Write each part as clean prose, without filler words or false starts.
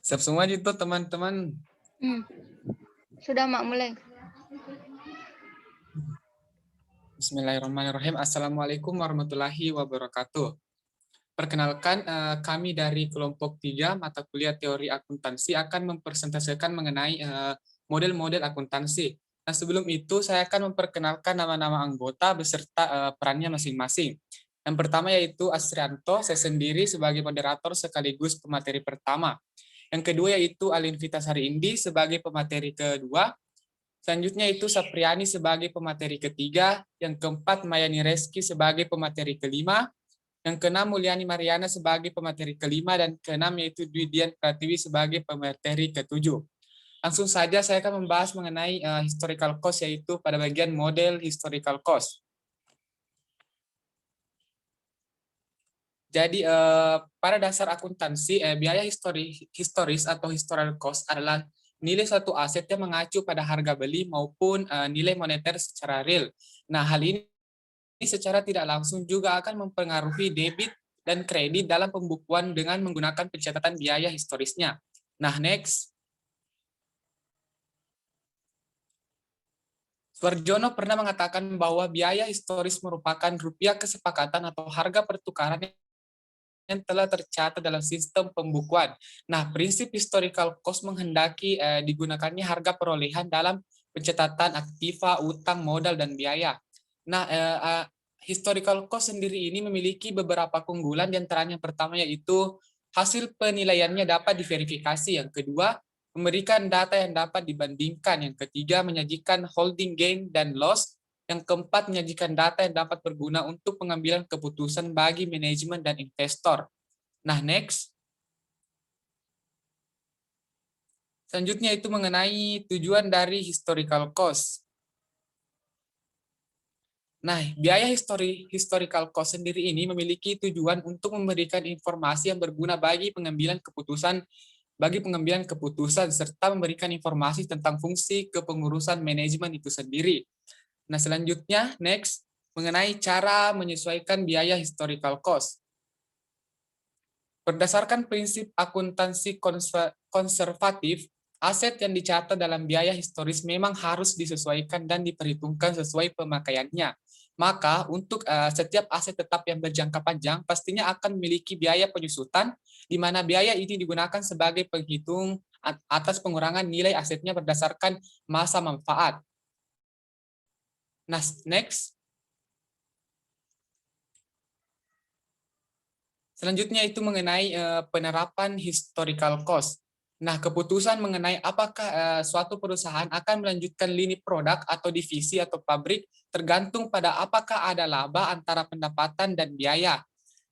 Siap semua itu teman-teman. Sudah Mak mulai. Bismillahirrahmanirrahim. Assalamualaikum warahmatullahi wabarakatuh. Perkenalkan, kami dari kelompok 3 mata kuliah teori akuntansi akan mempresentasikan mengenai model-model akuntansi. Nah, sebelum itu saya akan memperkenalkan nama-nama anggota beserta perannya masing-masing. Yang pertama yaitu Asrianto, saya sendiri sebagai moderator sekaligus pemateri pertama. Yang kedua yaitu Alin Vitasari Indi sebagai pemateri kedua. Selanjutnya itu Sapriani sebagai pemateri ketiga. Yang keempat Mayani Reski sebagai pemateri kelima. Yang keenam Mulyani Mariana sebagai pemateri kelima. Dan keenam yaitu Dwi Dian Pratiwi sebagai pemateri ketujuh. Langsung saja saya akan membahas mengenai historical cost, yaitu pada bagian model historical cost. Jadi pada dasar akuntansi, biaya historis atau historical cost adalah nilai suatu aset yang mengacu pada harga beli maupun nilai moneter secara real. Nah, hal ini secara tidak langsung juga akan mempengaruhi debit dan kredit dalam pembukuan dengan menggunakan pencatatan biaya historisnya. Nah, next. Suarjono pernah mengatakan bahwa biaya historis merupakan rupiah kesepakatan atau harga pertukaran yang telah tercatat dalam sistem pembukuan. Nah, prinsip historical cost menghendaki digunakannya harga perolehan dalam pencatatan aktiva, utang, modal, dan biaya. Nah, historical cost sendiri ini memiliki beberapa keunggulan, di antaranya yang pertama yaitu hasil penilaiannya dapat diverifikasi, yang kedua memberikan data yang dapat dibandingkan, yang ketiga menyajikan holding gain dan loss, yang keempat menyajikan data yang dapat berguna untuk pengambilan keputusan bagi manajemen dan investor. Nah, next. Selanjutnya itu mengenai tujuan dari historical cost. Nah, biaya historical cost sendiri ini memiliki tujuan untuk memberikan informasi yang berguna bagi pengambilan keputusan serta memberikan informasi tentang fungsi kepengurusan manajemen itu sendiri. Nah, selanjutnya next mengenai cara menyesuaikan biaya historical cost. Berdasarkan prinsip akuntansi konservatif, aset yang dicatat dalam biaya historis memang harus disesuaikan dan diperhitungkan sesuai pemakaiannya. Maka untuk setiap aset tetap yang berjangka panjang pastinya akan memiliki biaya penyusutan, di mana biaya ini digunakan sebagai penghitung atas pengurangan nilai asetnya berdasarkan masa manfaat. Nah, next. Selanjutnya itu mengenai penerapan historical cost. Nah, keputusan mengenai apakah suatu perusahaan akan melanjutkan lini produk atau divisi atau pabrik tergantung pada apakah ada laba antara pendapatan dan biaya.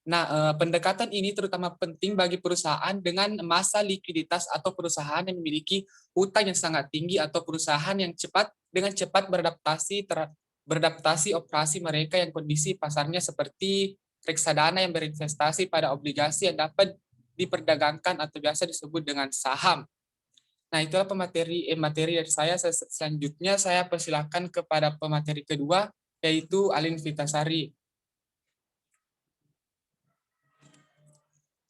Nah, pendekatan ini terutama penting bagi perusahaan dengan masa likuiditas atau perusahaan yang memiliki hutang yang sangat tinggi atau perusahaan yang dengan cepat beradaptasi operasi mereka yang kondisi pasarnya seperti reksadana yang berinvestasi pada obligasi yang dapat diperdagangkan atau biasa disebut dengan saham. Nah, itulah materi dari saya. Selanjutnya saya persilakan kepada pemateri kedua, yaitu Alin Vitasari.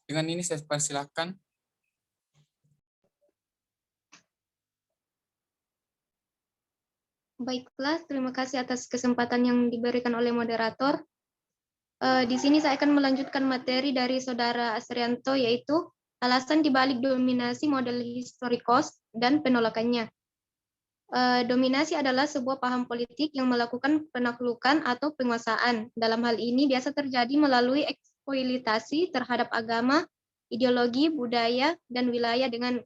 Dengan ini saya persilakan. Baiklah, terima kasih atas kesempatan yang diberikan oleh moderator. Di sini saya akan melanjutkan materi dari Saudara Asrianto, yaitu alasan dibalik dominasi model history cost dan penolakannya. Dominasi adalah sebuah paham politik yang melakukan penaklukan atau penguasaan. Dalam hal ini biasa terjadi melalui eksploitasi terhadap agama, ideologi, budaya, dan wilayah dengan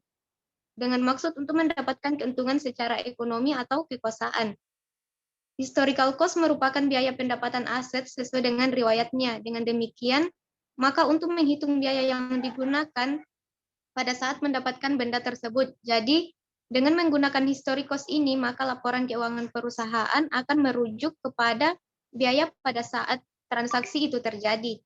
maksud untuk mendapatkan keuntungan secara ekonomi atau kekuasaan. Historical cost merupakan biaya pendapatan aset sesuai dengan riwayatnya. Dengan demikian, maka untuk menghitung biaya yang digunakan pada saat mendapatkan benda tersebut. Jadi, dengan menggunakan historical cost ini, maka laporan keuangan perusahaan akan merujuk kepada biaya pada saat transaksi itu terjadi.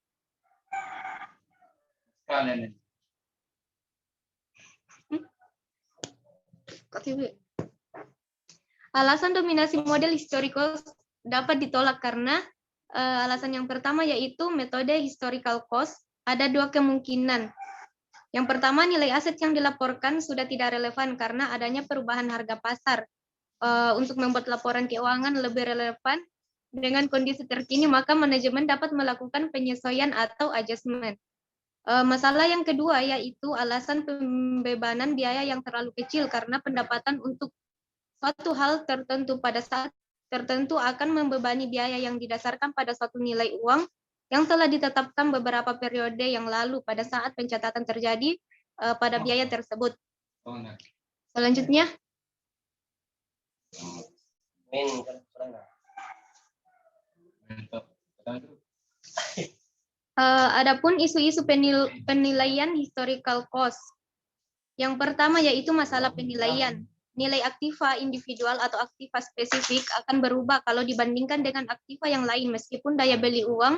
Alasan dominasi model historical dapat ditolak karena alasan yang pertama yaitu metode historical cost. Ada dua kemungkinan. Yang pertama, nilai aset yang dilaporkan sudah tidak relevan karena adanya perubahan harga pasar. Untuk membuat laporan keuangan lebih relevan dengan kondisi terkini, maka manajemen dapat melakukan penyesuaian atau adjustment. Masalah yang kedua yaitu alasan pembebanan biaya yang terlalu kecil karena pendapatan untuk suatu hal tertentu pada saat tertentu akan membebani biaya yang didasarkan pada suatu nilai uang yang telah ditetapkan beberapa periode yang lalu pada saat pencatatan terjadi pada biaya tersebut. Selanjutnya, adapun isu-isu penilaian historical cost. Yang pertama yaitu masalah penilaian. Nilai aktiva individual atau aktiva spesifik akan berubah kalau dibandingkan dengan aktiva yang lain meskipun daya beli uang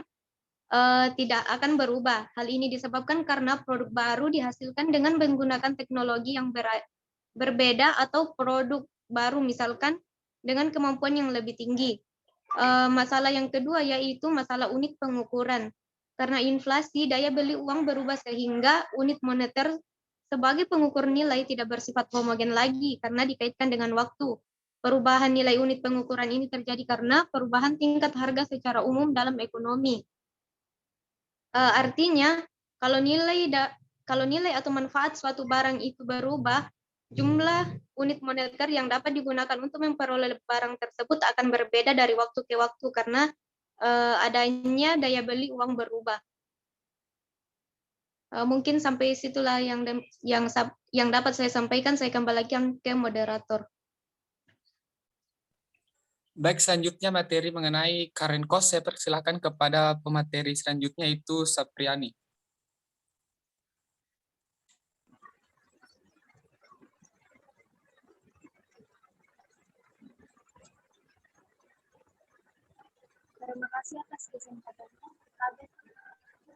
tidak akan berubah. Hal ini disebabkan karena produk baru dihasilkan dengan menggunakan teknologi yang berbeda atau produk baru misalkan dengan kemampuan yang lebih tinggi. Masalah yang kedua yaitu masalah unit pengukuran. Karena inflasi, daya beli uang berubah sehingga unit moneter sebagai pengukur nilai tidak bersifat homogen lagi karena dikaitkan dengan waktu. Perubahan nilai unit pengukuran ini terjadi karena perubahan tingkat harga secara umum dalam ekonomi. Artinya, kalau nilai atau manfaat suatu barang itu berubah, jumlah unit moneter yang dapat digunakan untuk memperoleh barang tersebut akan berbeda dari waktu ke waktu karena adanya daya beli uang berubah. Mungkin sampai situlah yang dapat saya sampaikan. Saya kembalikan ke moderator. Baik, selanjutnya materi mengenai current cost. Saya persilahkan kepada pemateri selanjutnya, yaitu Sapriani. Terima kasih atas kesempatannya.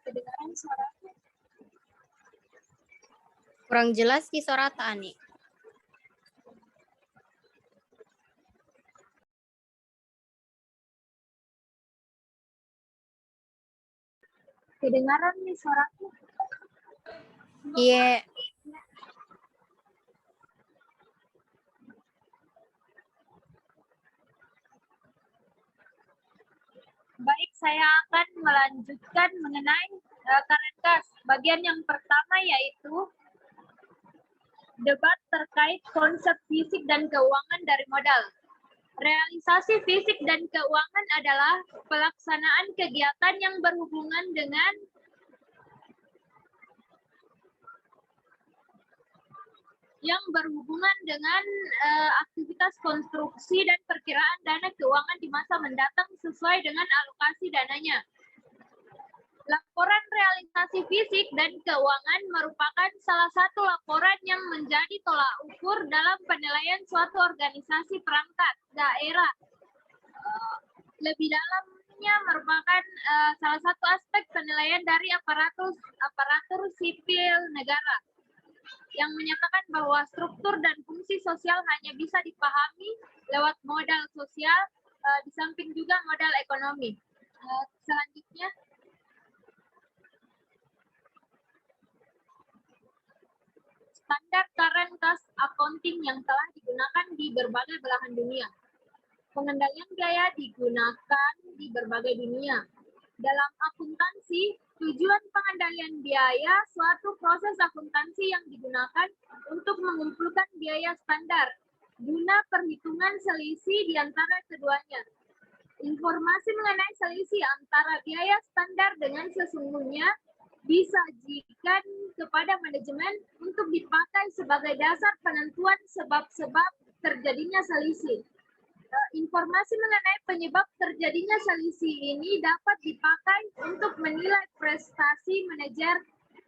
Kedengaran suaraku? Kurang jelas Ki suara Tani. Kedengaran nih suaraku? Iya. Baik, saya akan melanjutkan mengenai current cost. Bagian yang pertama yaitu debat terkait konsep fisik dan keuangan dari modal. Realisasi fisik dan keuangan adalah pelaksanaan kegiatan yang berhubungan dengan aktivitas konstruksi dan perkiraan dana keuangan di masa mendatang sesuai dengan alokasi dananya. Laporan realisasi fisik dan keuangan merupakan salah satu laporan yang menjadi tolak ukur dalam penilaian suatu organisasi perangkat daerah. Lebih dalamnya merupakan salah satu aspek penilaian dari aparatur sipil negara yang menyatakan bahwa struktur dan fungsi sosial hanya bisa dipahami lewat modal sosial di samping juga modal ekonomi. Selanjutnya, standar current cost accounting yang telah digunakan di berbagai belahan dunia. Pengendalian biaya digunakan di berbagai dunia. Dalam akuntansi, tujuan pengendalian biaya suatu proses akuntansi yang digunakan untuk mengumpulkan biaya standar guna perhitungan selisih di antara keduanya. Informasi mengenai selisih antara biaya standar dengan sesungguhnya disajikan kepada manajemen untuk dipakai sebagai dasar penentuan sebab-sebab terjadinya selisih. Informasi mengenai penyebab terjadinya selisih ini dapat dipakai untuk menilai prestasi manajer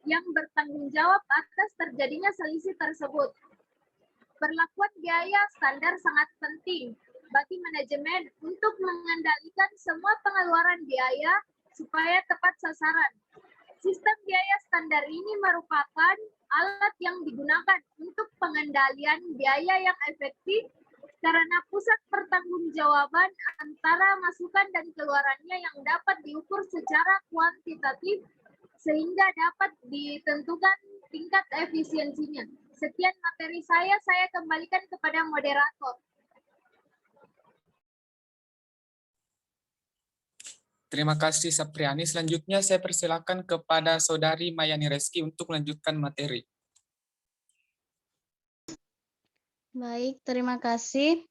yang bertanggung jawab atas terjadinya selisih tersebut. Perlakuan biaya standar sangat penting bagi manajemen untuk mengendalikan semua pengeluaran biaya supaya tepat sasaran. Sistem biaya standar ini merupakan alat yang digunakan untuk pengendalian biaya yang efektif karena pusat pertanggungjawaban antara masukan dan keluarannya yang dapat diukur secara kuantitatif sehingga dapat ditentukan tingkat efisiensinya. Sekian materi saya kembalikan kepada moderator. Terima kasih Sapriani. Selanjutnya saya persilakan kepada Saudari Mayani Reski untuk melanjutkan materi. Baik, terima kasih.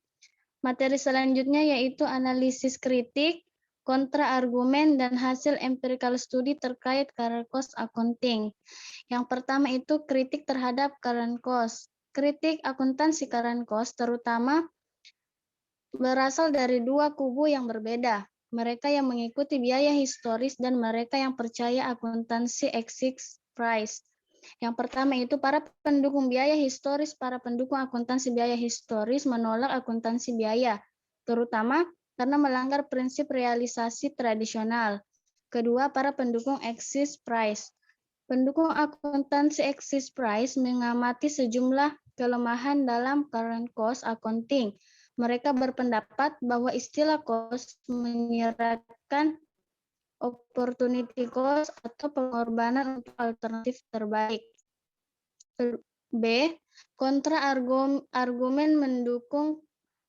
Materi selanjutnya yaitu analisis kritik, kontra-argumen, dan hasil empirical study terkait current cost accounting. Yang pertama itu kritik terhadap current cost. Kritik akuntansi current cost terutama berasal dari dua kubu yang berbeda. Mereka yang mengikuti biaya historis dan mereka yang percaya akuntansi exit price. Yang pertama itu para pendukung biaya historis, para pendukung akuntansi biaya historis menolak akuntansi biaya, terutama karena melanggar prinsip realisasi tradisional. Kedua, para pendukung exit price. Pendukung akuntansi exit price mengamati sejumlah kelemahan dalam current cost accounting. Mereka berpendapat bahwa istilah cost menyiratkan opportunity cost atau pengorbanan untuk alternatif terbaik. B. Kontra-argumen mendukung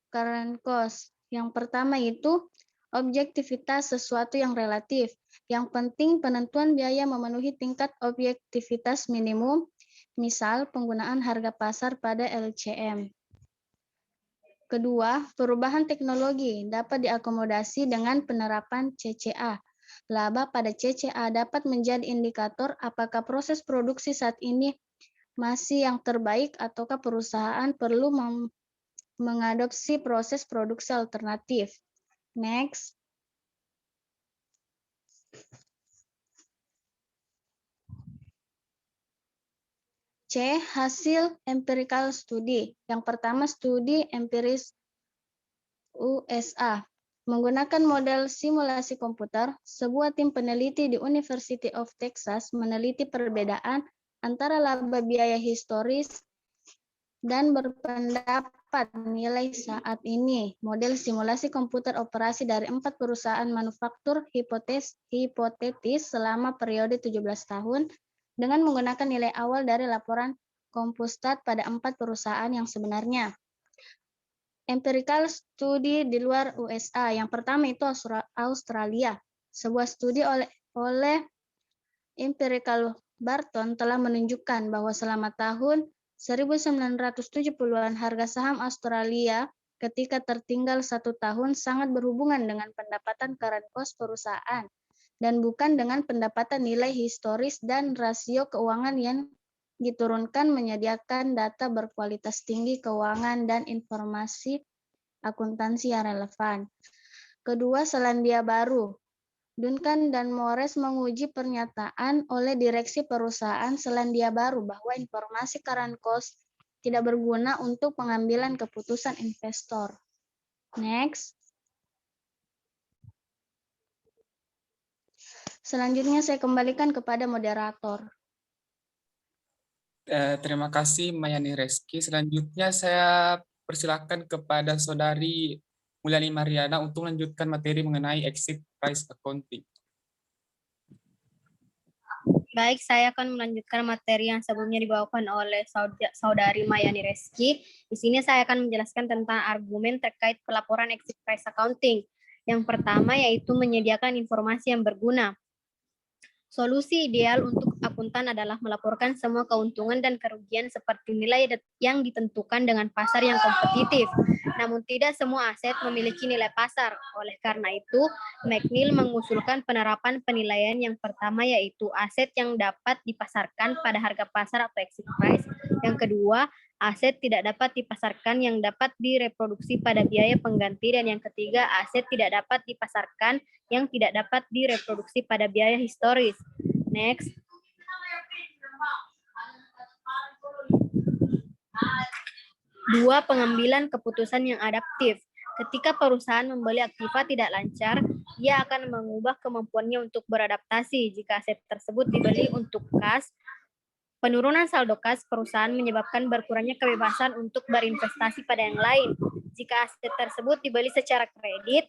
current cost. Yang pertama itu objektivitas sesuatu yang relatif. Yang penting penentuan biaya memenuhi tingkat objektivitas minimum, misal penggunaan harga pasar pada LCM. Kedua, perubahan teknologi dapat diakomodasi dengan penerapan CCA. Laba pada CCA dapat menjadi indikator apakah proses produksi saat ini masih yang terbaik ataukah perusahaan perlu mengadopsi proses produksi alternatif. Next. C. Hasil empirical study. Yang pertama studi empiris USA. Menggunakan model simulasi komputer, sebuah tim peneliti di University of Texas meneliti perbedaan antara laba biaya historis dan berpendapat nilai saat ini. Model simulasi komputer operasi dari 4 perusahaan manufaktur hipotetis selama periode 17 tahun dengan menggunakan nilai awal dari laporan Compustat pada 4 perusahaan yang sebenarnya. Empirical studi di luar USA. Yang pertama itu Australia. Sebuah studi oleh Empirical Barton telah menunjukkan bahwa selama tahun 1970-an harga saham Australia ketika tertinggal 1 tahun sangat berhubungan dengan pendapatan current cost perusahaan dan bukan dengan pendapatan nilai historis dan rasio keuangan yang diturunkan menyediakan data berkualitas tinggi keuangan dan informasi akuntansi yang relevan. Kedua, Selandia Baru. Duncan dan Morris menguji pernyataan oleh direksi perusahaan Selandia Baru bahwa informasi current cost tidak berguna untuk pengambilan keputusan investor. Next. Selanjutnya saya kembalikan kepada moderator. Terima kasih Mayani Reski. Selanjutnya saya persilakan kepada Saudari Mulyani Mariana untuk melanjutkan materi mengenai exit price accounting. Baik, saya akan melanjutkan materi yang sebelumnya dibawakan oleh Saudari Mayani Reski. Di sini saya akan menjelaskan tentang argumen terkait pelaporan exit price accounting. Yang pertama yaitu menyediakan informasi yang berguna. Solusi ideal untuk akuntan adalah melaporkan semua keuntungan dan kerugian seperti nilai yang ditentukan dengan pasar yang kompetitif. Namun tidak semua aset memiliki nilai pasar. Oleh karena itu, McNeil mengusulkan penerapan penilaian yang pertama yaitu aset yang dapat dipasarkan pada harga pasar atau exit price. Yang kedua, aset tidak dapat dipasarkan yang dapat direproduksi pada biaya pengganti. Dan yang ketiga, aset tidak dapat dipasarkan yang tidak dapat direproduksi pada biaya historis. Next. Dua, pengambilan keputusan yang adaptif. Ketika perusahaan membeli aktiva tidak lancar, ia akan mengubah kemampuannya untuk beradaptasi. Jika aset tersebut dibeli untuk kas, penurunan saldo kas perusahaan menyebabkan berkurangnya kebebasan untuk berinvestasi pada yang lain. Jika aset tersebut dibeli secara kredit,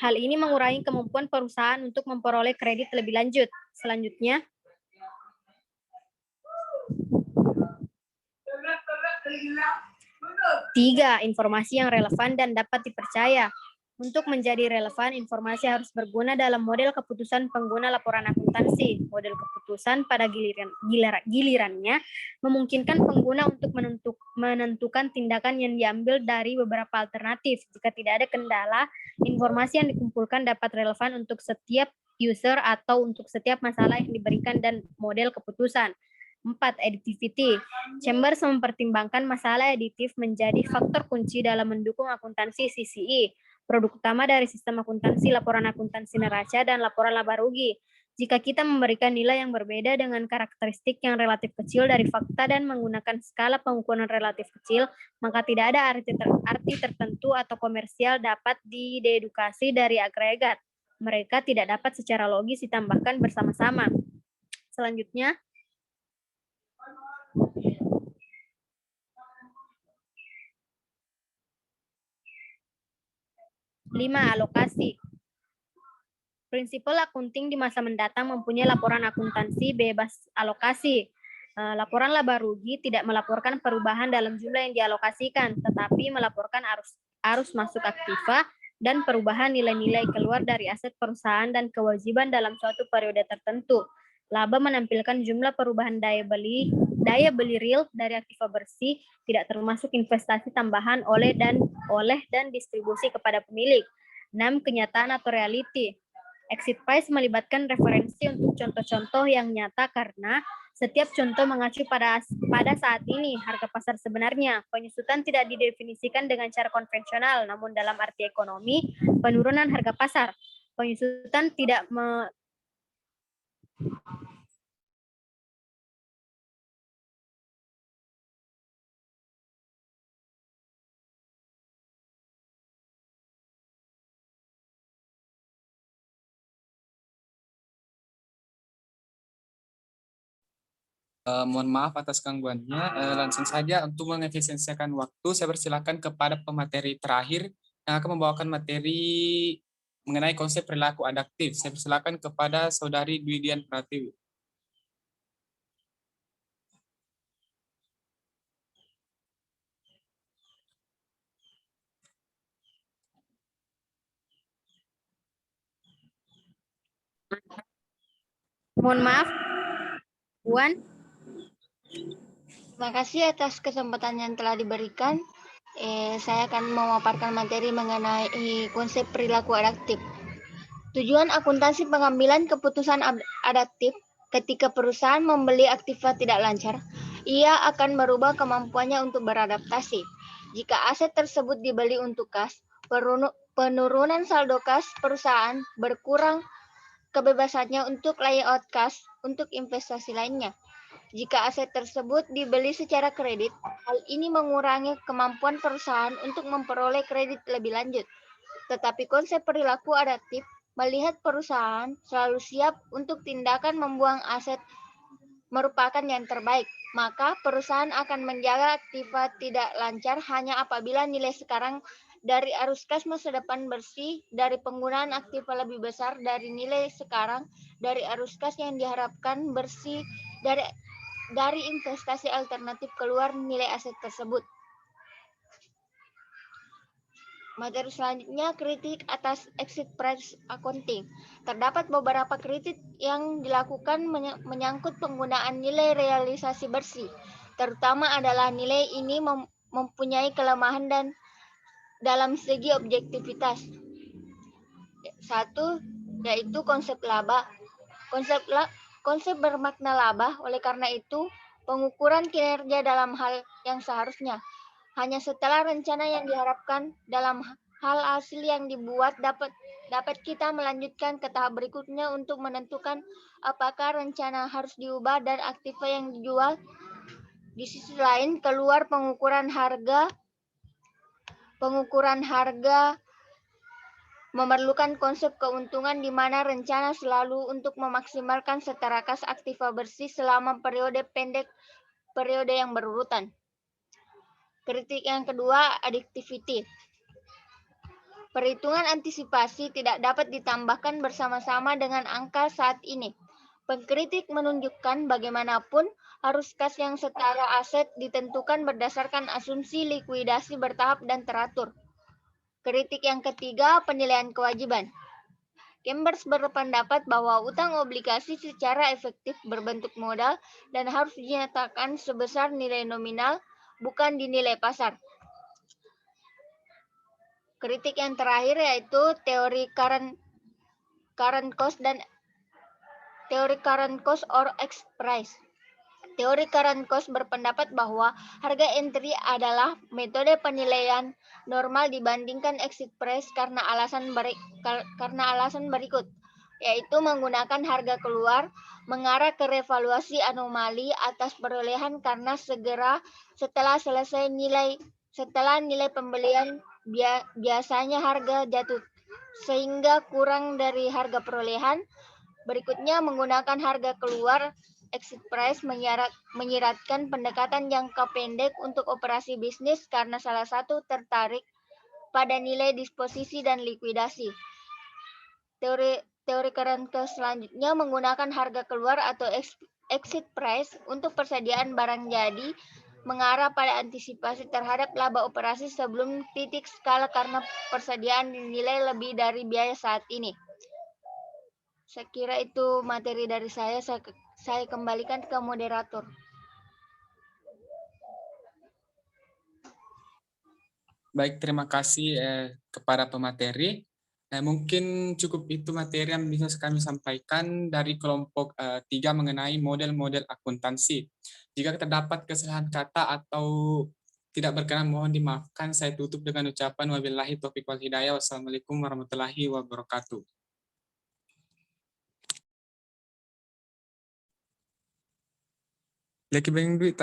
hal ini mengurangi kemampuan perusahaan untuk memperoleh kredit lebih lanjut. Selanjutnya, 3. Informasi yang relevan dan dapat dipercaya. Untuk menjadi relevan, informasi harus berguna dalam model keputusan pengguna laporan akuntansi. Model keputusan pada gilirannya memungkinkan pengguna untuk menentukan tindakan yang diambil dari beberapa alternatif. Jika tidak ada kendala, informasi yang dikumpulkan dapat relevan untuk setiap user atau untuk setiap masalah yang diberikan dan model keputusan. 4. Additivity. Chambers mempertimbangkan masalah aditif menjadi faktor kunci dalam mendukung akuntansi CCI. Produk utama dari sistem akuntansi, laporan akuntansi neraca, dan laporan laba rugi. Jika kita memberikan nilai yang berbeda dengan karakteristik yang relatif kecil dari fakta dan menggunakan skala pengukuran relatif kecil, maka tidak ada arti tertentu atau komersial dapat didedukasi dari agregat. Mereka tidak dapat secara logis ditambahkan bersama-sama. Selanjutnya, 5. Alokasi. Prinsipal akunting di masa mendatang mempunyai laporan akuntansi bebas alokasi. Laporan laba rugi tidak melaporkan perubahan dalam jumlah yang dialokasikan, tetapi melaporkan arus masuk aktiva dan perubahan nilai-nilai keluar dari aset perusahaan dan kewajiban dalam suatu periode tertentu. Laba menampilkan jumlah perubahan daya beli real dari aktiva bersih, tidak termasuk investasi tambahan oleh dan distribusi kepada pemilik. 6. Kenyataan atau reality. Exit price melibatkan referensi untuk contoh-contoh yang nyata karena setiap contoh mengacu pada saat ini harga pasar sebenarnya. Penyusutan tidak didefinisikan dengan cara konvensional, namun dalam arti ekonomi, penurunan harga pasar. Penyusutan tidak Mohon maaf atas gangguannya. Langsung saja untuk mengefisiensikan waktu, saya persilakan kepada pemateri terakhir yang akan membawakan materi mengenai konsep perilaku adaptif. Saya persilakan kepada Saudari Dwi Dian Pratiwi. Mohon maaf, Puan. Terima kasih atas kesempatan yang telah diberikan. Saya akan memaparkan materi mengenai konsep perilaku adaptif. Tujuan akuntansi pengambilan keputusan adaptif ketika perusahaan membeli aktiva tidak lancar, ia akan merubah kemampuannya untuk beradaptasi. Jika aset tersebut dibeli untuk kas, penurunan saldo kas perusahaan berkurang kebebasannya untuk layout kas untuk investasi lainnya. Jika aset tersebut dibeli secara kredit, hal ini mengurangi kemampuan perusahaan untuk memperoleh kredit lebih lanjut. Tetapi konsep perilaku adaptif melihat perusahaan selalu siap untuk tindakan membuang aset merupakan yang terbaik. Maka perusahaan akan menjaga aktiva tidak lancar hanya apabila nilai sekarang dari arus kas masa depan bersih dari penggunaan aktiva lebih besar dari nilai sekarang dari arus kas yang diharapkan bersih dari investasi alternatif keluar nilai aset tersebut. Materi selanjutnya, kritik atas exit price accounting. Terdapat beberapa kritik yang dilakukan menyangkut penggunaan nilai realisasi bersih. Terutama adalah nilai ini mempunyai kelemahan dan dalam segi objektivitas. Satu, yaitu konsep laba. Konsep bermakna laba, oleh karena itu pengukuran kinerja dalam hal yang seharusnya. Hanya setelah rencana yang diharapkan dalam hal hasil yang dibuat dapat kita melanjutkan ke tahap berikutnya untuk menentukan apakah rencana harus diubah dan aktiva yang dijual. Di sisi lain, keluar pengukuran harga memerlukan konsep keuntungan di mana rencana selalu untuk memaksimalkan setara kas aktiva bersih selama periode pendek periode yang berurutan. Kritik yang kedua, additivity. Perhitungan antisipasi tidak dapat ditambahkan bersama-sama dengan angka saat ini. Pengkritik menunjukkan bagaimanapun arus kas yang setara aset ditentukan berdasarkan asumsi likuidasi bertahap dan teratur. Kritik yang ketiga, penilaian kewajiban. Chambers berpendapat bahwa utang obligasi secara efektif berbentuk modal dan harus dinyatakan sebesar nilai nominal, bukan di nilai pasar. Kritik yang terakhir yaitu teori current cost dan teori current cost or exit price. Teori current cost berpendapat bahwa harga entry adalah metode penilaian normal dibandingkan exit price karena alasan berikut, yaitu menggunakan harga keluar mengarah ke revaluasi anomali atas perolehan karena setelah nilai pembelian biasanya harga jatuh sehingga kurang dari harga perolehan. Berikutnya, menggunakan harga keluar exit price menyiratkan pendekatan jangka pendek untuk operasi bisnis karena salah satu tertarik pada nilai disposisi dan likuidasi. Teori current cost selanjutnya menggunakan harga keluar atau exit price untuk persediaan barang jadi mengarah pada antisipasi terhadap laba operasi sebelum titik skala karena persediaan dinilai lebih dari biaya saat ini. Saya kira itu materi dari saya kembalikan ke moderator. Baik, terima kasih kepada pemateri. Mungkin cukup itu materi yang bisa kami sampaikan dari kelompok 3 mengenai model-model akuntansi. Jika terdapat kesalahan kata atau tidak berkenan, mohon dimaafkan. Saya tutup dengan ucapan wabillahi taufiq wal hidayah. Wassalamualaikum warahmatullahi wabarakatuh. Lagi bang duit